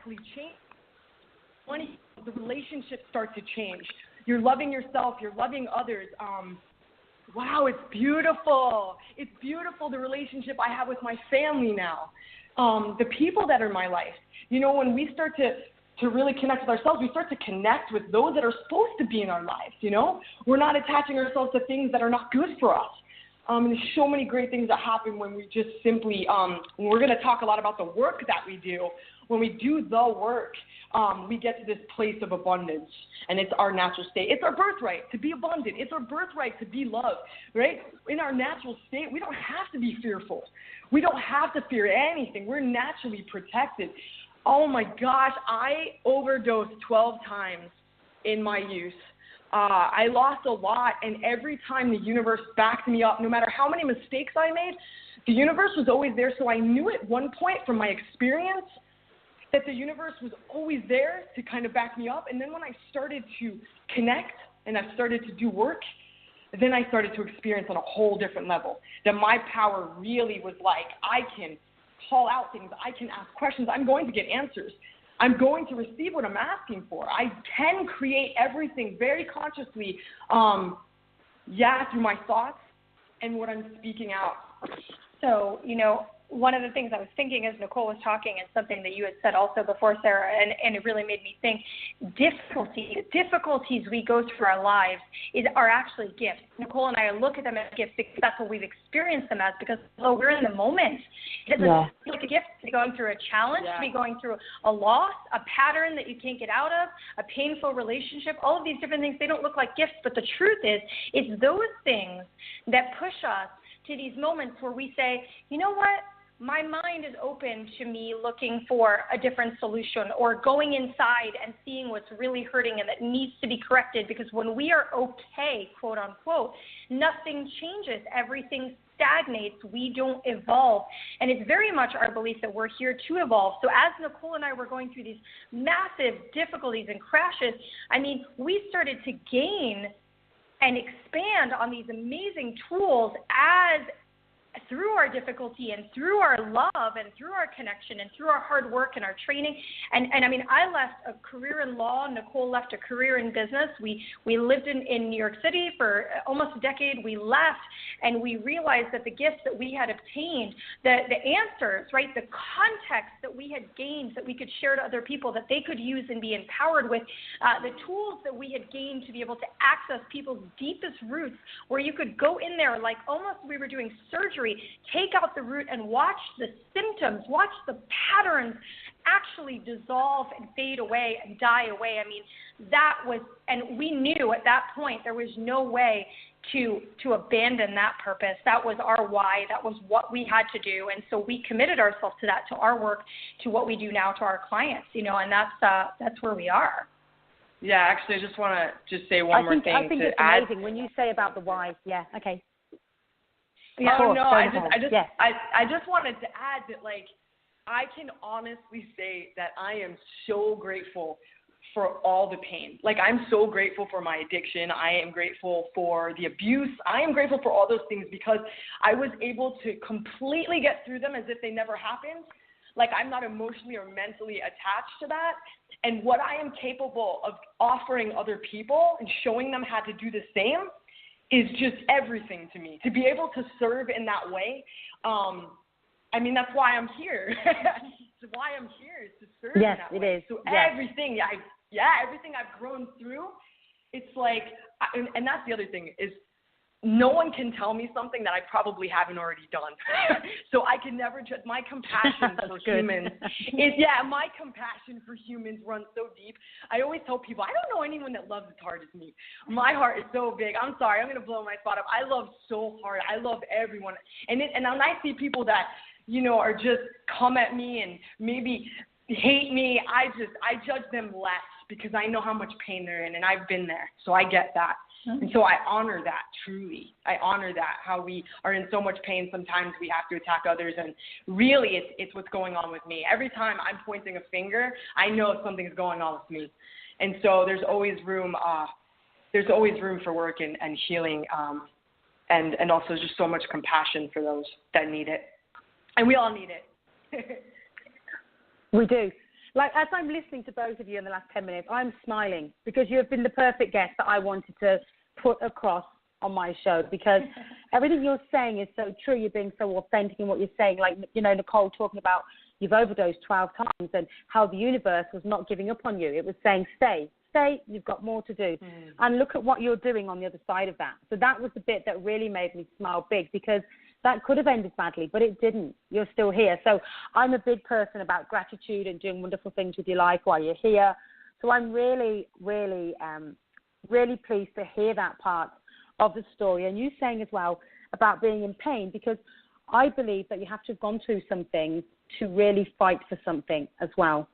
automatically change. When the relationships start to change, you're loving yourself, you're loving others. Wow, it's beautiful. It's beautiful, the relationship I have with my family now. The people that are in my life. You know, when we start to really connect with ourselves, we start to connect with those that are supposed to be in our lives, you know? We're not attaching ourselves to things that are not good for us. And there's so many great things that happen when we just simply, we're going to talk a lot about the work that we do. When we do the work, we get to this place of abundance, and it's our natural state. It's our birthright to be abundant. It's our birthright to be loved, right? In our natural state, we don't have to be fearful. We don't have to fear anything. We're naturally protected. Oh, my gosh, I overdosed 12 times in my youth. I lost a lot, and every time the universe backed me up, no matter how many mistakes I made, the universe was always there. So I knew at one point from my experience that the universe was always there to kind of back me up. And then when I started to connect and I started to do work, then I started to experience on a whole different level that my power really was like, I can call out things. I can ask questions. I'm going to get answers. I'm going to receive what I'm asking for. I can create everything very consciously, through my thoughts and what I'm speaking out. So, you know, one of the things I was thinking as Nicole was talking, and something that you had said also before, Sarah, and it really made me think, difficulties we go through our lives are actually gifts. Nicole and I look at them as gifts because that's what we've experienced them as, because although we're in the moment, it doesn't feel like a gift to be going through a challenge, to be going through a loss, a pattern that you can't get out of, a painful relationship, all of these different things, they don't look like gifts, but the truth is, it's those things that push us to these moments where we say, you know what? My mind is open to me looking for a different solution, or going inside and seeing what's really hurting and that needs to be corrected, because when we are okay, quote unquote, nothing changes. Everything stagnates. We don't evolve. And it's very much our belief that we're here to evolve. So as Nicole and I were going through these massive difficulties and crashes, I mean, we started to gain and expand on these amazing tools through our difficulty and through our love and through our connection and through our hard work and our training. And I mean, I left a career in law. Nicole left a career in business. We lived in New York City for almost a decade. We left, and we realized that the gifts that we had obtained, the answers, right, the context that we had gained that we could share to other people that they could use and be empowered with, the tools that we had gained to be able to access people's deepest roots, where you could go in there like almost we were doing surgery, take out the root and watch the symptoms, watch the patterns actually dissolve and fade away and die away. I mean, that was, and we knew at that point there was no way to abandon that purpose. That was our why. That was what we had to do. And so we committed ourselves to that, to our work, to what we do now to our clients, you know, and that's where we are. Yeah, actually, I just want to just say one more thing. I think it's amazing when you say about the why. Yeah, okay. Yeah, no, I just wanted to add that, like, I can honestly say that I am so grateful for all the pain. Like, I'm so grateful for my addiction. I am grateful for the abuse. I am grateful for all those things, because I was able to completely get through them as if they never happened. Like, I'm not emotionally or mentally attached to that. And what I am capable of offering other people and showing them how to do the same is just everything to me. To be able to serve in that way, I mean, that's why I'm here. That's why I'm here, is to serve in that way. Yes, it is. So everything, everything I've grown through, it's like, and that's the other thing, is no one can tell me something that I probably haven't already done. So I can never judge. My compassion for humans my compassion for humans runs so deep. I always tell people, I don't know anyone that loves as hard as me. My heart is so big. I'm sorry, I'm going to blow my spot up. I love so hard. I love everyone. And when I see people that, you know, are just come at me and maybe hate me, I judge them less, because I know how much pain they're in, and I've been there. So I get that. And so I honor that, truly. I honor that, how we are in so much pain. Sometimes we have to attack others, and really it's what's going on with me. Every time I'm pointing a finger, I know something's going on with me. And so there's always room for work and healing, and also just so much compassion for those that need it. And we all need it. We do. Like, as I'm listening to both of you in the last 10 minutes, I'm smiling because you have been the perfect guest that I wanted to put across on my show, because everything you're saying is so true. You're being so authentic in what you're saying. Like, you know, Nicole talking about you've overdosed 12 times and how the universe was not giving up on you. It was saying, stay, you've got more to do. And look at what you're doing on the other side of that. So that was the bit that really made me smile big, because that could have ended badly, but it didn't. You're still here. So I'm a big person about gratitude and doing wonderful things with your life while you're here. So I'm really, really, really pleased to hear that part of the story. And you saying as well about being in pain, because I believe that you have to have gone through something to really fight for something as well.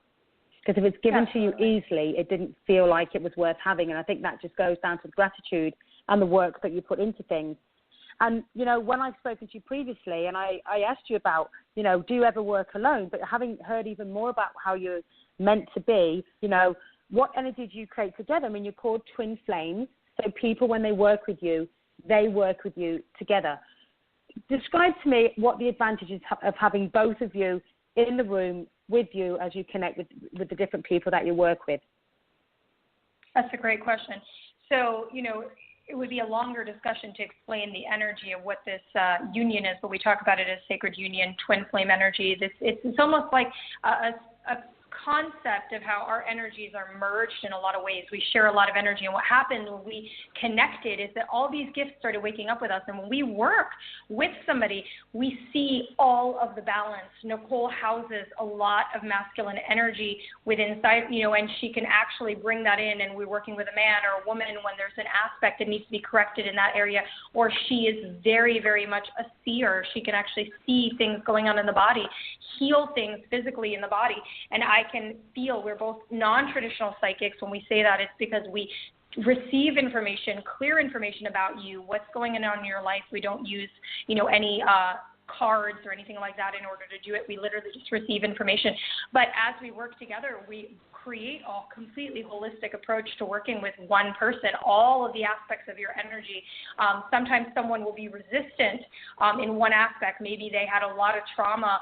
Because if it's given to you easily, it didn't feel like it was worth having. And I think that just goes down to gratitude and the work that you put into things. And, you know, when I've spoken to you previously and I asked you about, you know, do you ever work alone? But having heard even more about how you're meant to be, you know, what energy do you create together? I mean, you're called twin flames. So people, when they work with you, they work with you together. Describe to me what the advantages of having both of you in the room with you as you connect with the different people that you work with. That's a great question. So, you know, it would be a longer discussion to explain the energy of what this union is, but we talk about it as sacred union, twin flame energy. It's almost like a concept of how our energies are merged in a lot of ways. We share a lot of energy, and what happened when we connected is that all these gifts started waking up with us, and when we work with somebody, we see all of the balance. Nicole houses a lot of masculine energy within inside, you know, and she can actually bring that in, and we're working with a man or a woman when there's an aspect that needs to be corrected in that area, or she is very, very much a seer. She can actually see things going on in the body, heal things physically in the body, and I can feel we're both non-traditional psychics. When we say that, it's because we receive information, clear information about you, what's going on in your life. We don't use, you know, any cards or anything like that in order to do it. We literally just receive information. But as we work together, we create a completely holistic approach to working with one person, all of the aspects of your energy. Sometimes someone will be resistant in one aspect. Maybe they had a lot of trauma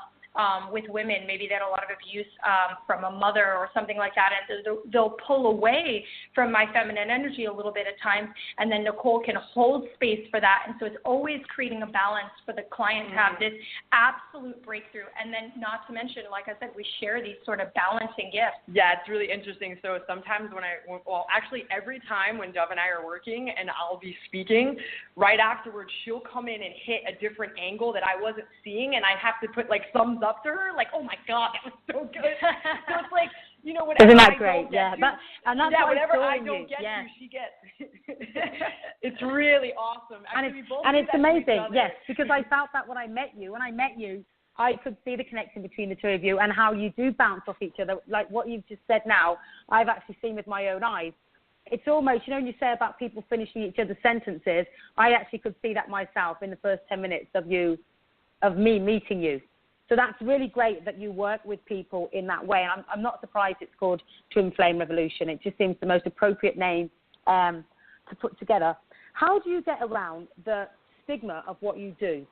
with women. Maybe they had a lot of abuse from a mother or something like that, and they'll pull away from my feminine energy a little bit at times, and then Nicole can hold space for that. And so it's always creating a balance for the client to have this absolute breakthrough. And then not to mention, like I said, we share these sort of balancing gifts. Yeah, it's really interesting. So sometimes actually every time when Dov and I are working and I'll be speaking, right afterwards she'll come in and hit a different angle that I wasn't seeing, and I have to put like thumbs up to her, like, oh my God, that was so good. So it's like, you know, whatever. Isn't that I great? Don't get you, whatever I don't get you, she gets. It's really awesome. Actually, and it's amazing, yes, because I felt that when I met you. When I met you, I could see the connection between the two of you and how you do bounce off each other. Like what you've just said now, I've actually seen with my own eyes. It's almost, you know, when you say about people finishing each other's sentences, I actually could see that myself in the first 10 minutes of me meeting you. So that's really great that you work with people in that way. And I'm not surprised it's called Twin Flame Revolution. It just seems the most appropriate name to put together. How do you get around the stigma of what you do?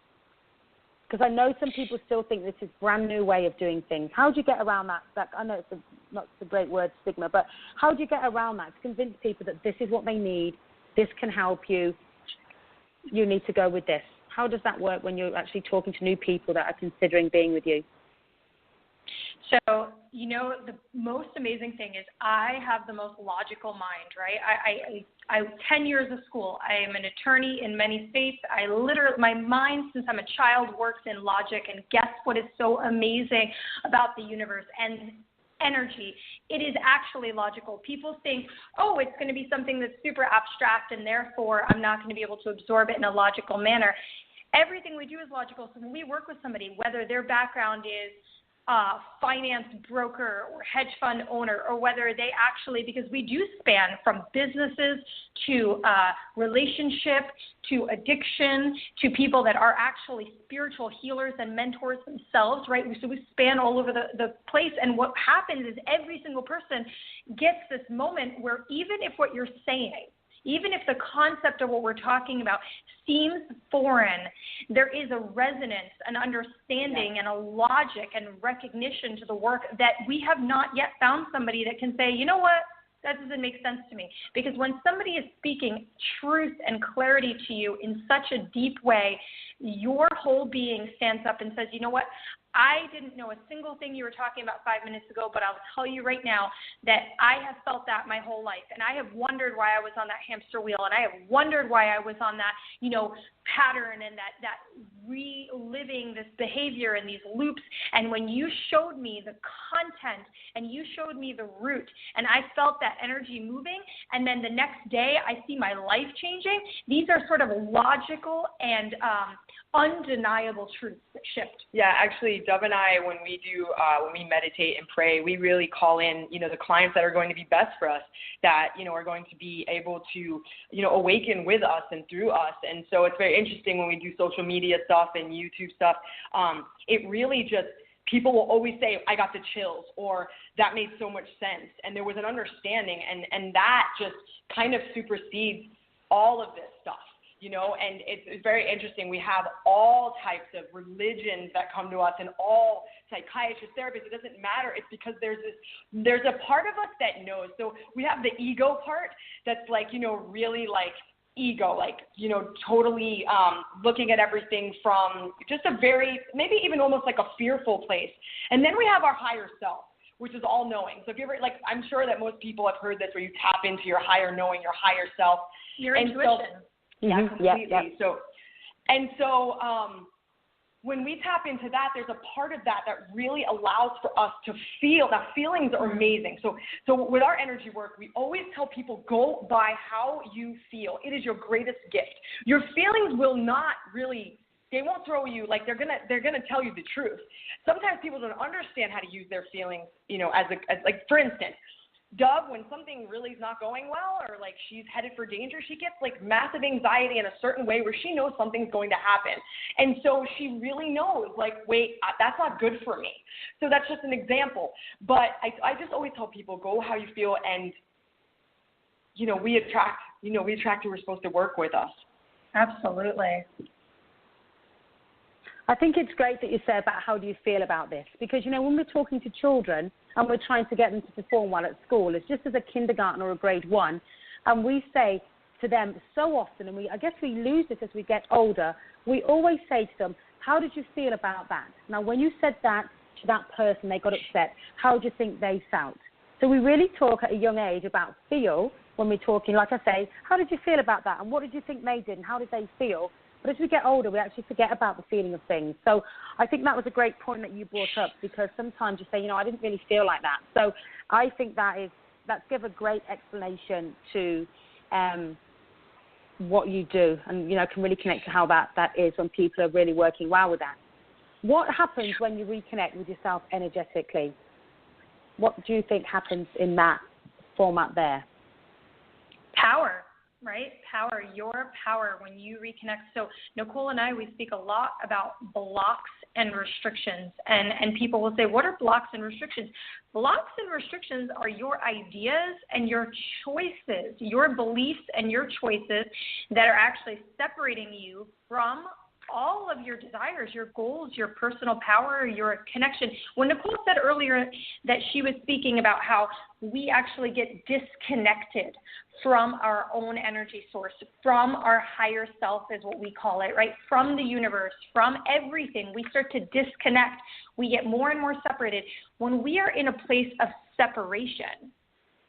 Because I know some people still think this is a brand new way of doing things. How do you get around that? I know it's not the great word stigma, but how do you get around that to convince people that this is what they need, this can help you, you need to go with this? How does that work when you're actually talking to new people that are considering being with you? So, you know, the most amazing thing is I have the most logical mind, right? I 10 years of school. I am an attorney in many states. My mind since I'm a child works in logic, and guess what is so amazing about the universe and energy? It is actually logical. People think, oh, it's going to be something that's super abstract and therefore I'm not going to be able to absorb it in a logical manner. Everything we do is logical. So when we work with somebody, whether their background is finance broker or hedge fund owner, or whether they actually, because we do span from businesses to relationship to addiction to people that are actually spiritual healers and mentors themselves, right? So we span all over the place. And what happens is every single person gets this moment where even if what you're saying even if the concept of what we're talking about seems foreign, there is a resonance, an understanding, and a logic and recognition to the work that we have not yet found somebody that can say, you know what, that doesn't make sense to me. Because when somebody is speaking truth and clarity to you in such a deep way, your whole being stands up and says, you know what, I didn't know a single thing you were talking about 5 minutes ago, but I'll tell you right now that I have felt that my whole life. And I have wondered why I was on that hamster wheel, and I have wondered why I was on that, pattern and that reliving this behavior and these loops. And when you showed me the content and you showed me the root, and I felt that energy moving, and then the next day I see my life changing, these are sort of logical and undeniable truths that shift. Yeah, actually, Dov and I, when we meditate and pray, we really call in, the clients that are going to be best for us, that, are going to be able to, awaken with us and through us. And so it's very interesting when we do social media stuff and YouTube stuff. It really just, people will always say, I got the chills, or that made so much sense. And there was an understanding, and that just kind of supersedes all of this stuff. And it's very interesting. We have all types of religions that come to us, and all psychiatrists, therapists. It doesn't matter. It's because there's a part of us that knows. So we have the ego part that's like, really like ego, like, totally looking at everything from just a very, maybe even almost like a fearful place. And then we have our higher self, which is all knowing. So if you ever, I'm sure that most people have heard this, where you tap into your higher knowing, your higher self. Your intuition. Yeah, completely. So when we tap into that, there's a part of that really allows for us to feel. Now, feelings are amazing. So with our energy work, we always tell people, go by how you feel. It is your greatest gift. Your feelings will not really, they won't throw you, they're gonna tell you the truth. Sometimes people don't understand how to use their feelings, as for instance, Dov, when something really is not going well, or she's headed for danger, she gets massive anxiety in a certain way where she knows something's going to happen. And so she really knows, wait, that's not good for me. So that's just an example. But I just always tell people, go how you feel, and, we attract who we're supposed to work with us. Absolutely. I think it's great that you say about how do you feel about this, because, when we're talking to children and we're trying to get them to perform well at school, it's just as a kindergarten or a grade 1, and we say to them so often, and I guess we lose this as we get older, we always say to them, how did you feel about that? Now, when you said that to that person, they got upset, how do you think they felt? So we really talk at a young age about feel when we're talking, like I say, how did you feel about that? And what did you think they did? And how did they feel? But as we get older, we actually forget about the feeling of things. So I think that was a great point that you brought up, because sometimes you say, I didn't really feel like that. So I think that's give a great explanation to what you do, and, can really connect to how that is when people are really working well with that. What happens when you reconnect with yourself energetically? What do you think happens in that format there? Power. Right? Power, your power when you reconnect. So Nicole and I, we speak a lot about blocks and restrictions. And people will say, what are blocks and restrictions? Blocks and restrictions are your ideas and your choices, your beliefs and your choices that are actually separating you from all of your desires, your goals, your personal power, your connection. When Nicole said earlier that she was speaking about how we actually get disconnected from our own energy source, from our higher self is what we call it, right? From the universe, from everything, we start to disconnect. We get more and more separated. When we are in a place of separation,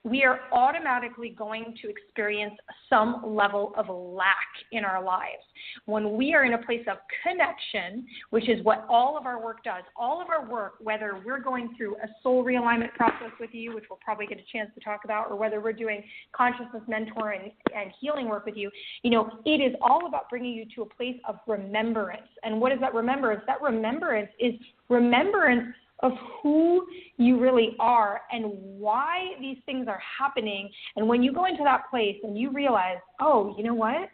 we are automatically going to experience some level of lack in our lives. When we are in a place of connection, which is what all of our work does, all of our work, whether we're going through a soul realignment process with you, which we'll probably get a chance to talk about, or whether we're doing consciousness mentor and healing work with you, it is all about bringing you to a place of remembrance. And what is that remembrance? That remembrance is remembrance of who you really are and why these things are happening. And when you go into that place and you realize, oh, you know what?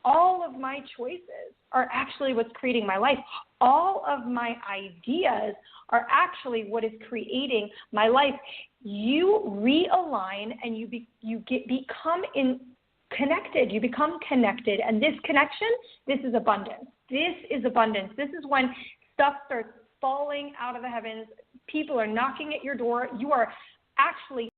All of my choices are actually what's creating my life. All of my ideas are actually what is creating my life. You realign and you become in connected. You become connected. And this connection, this is abundance. This is abundance. This is when stuff starts falling out of the heavens. People are knocking at your door. You are actually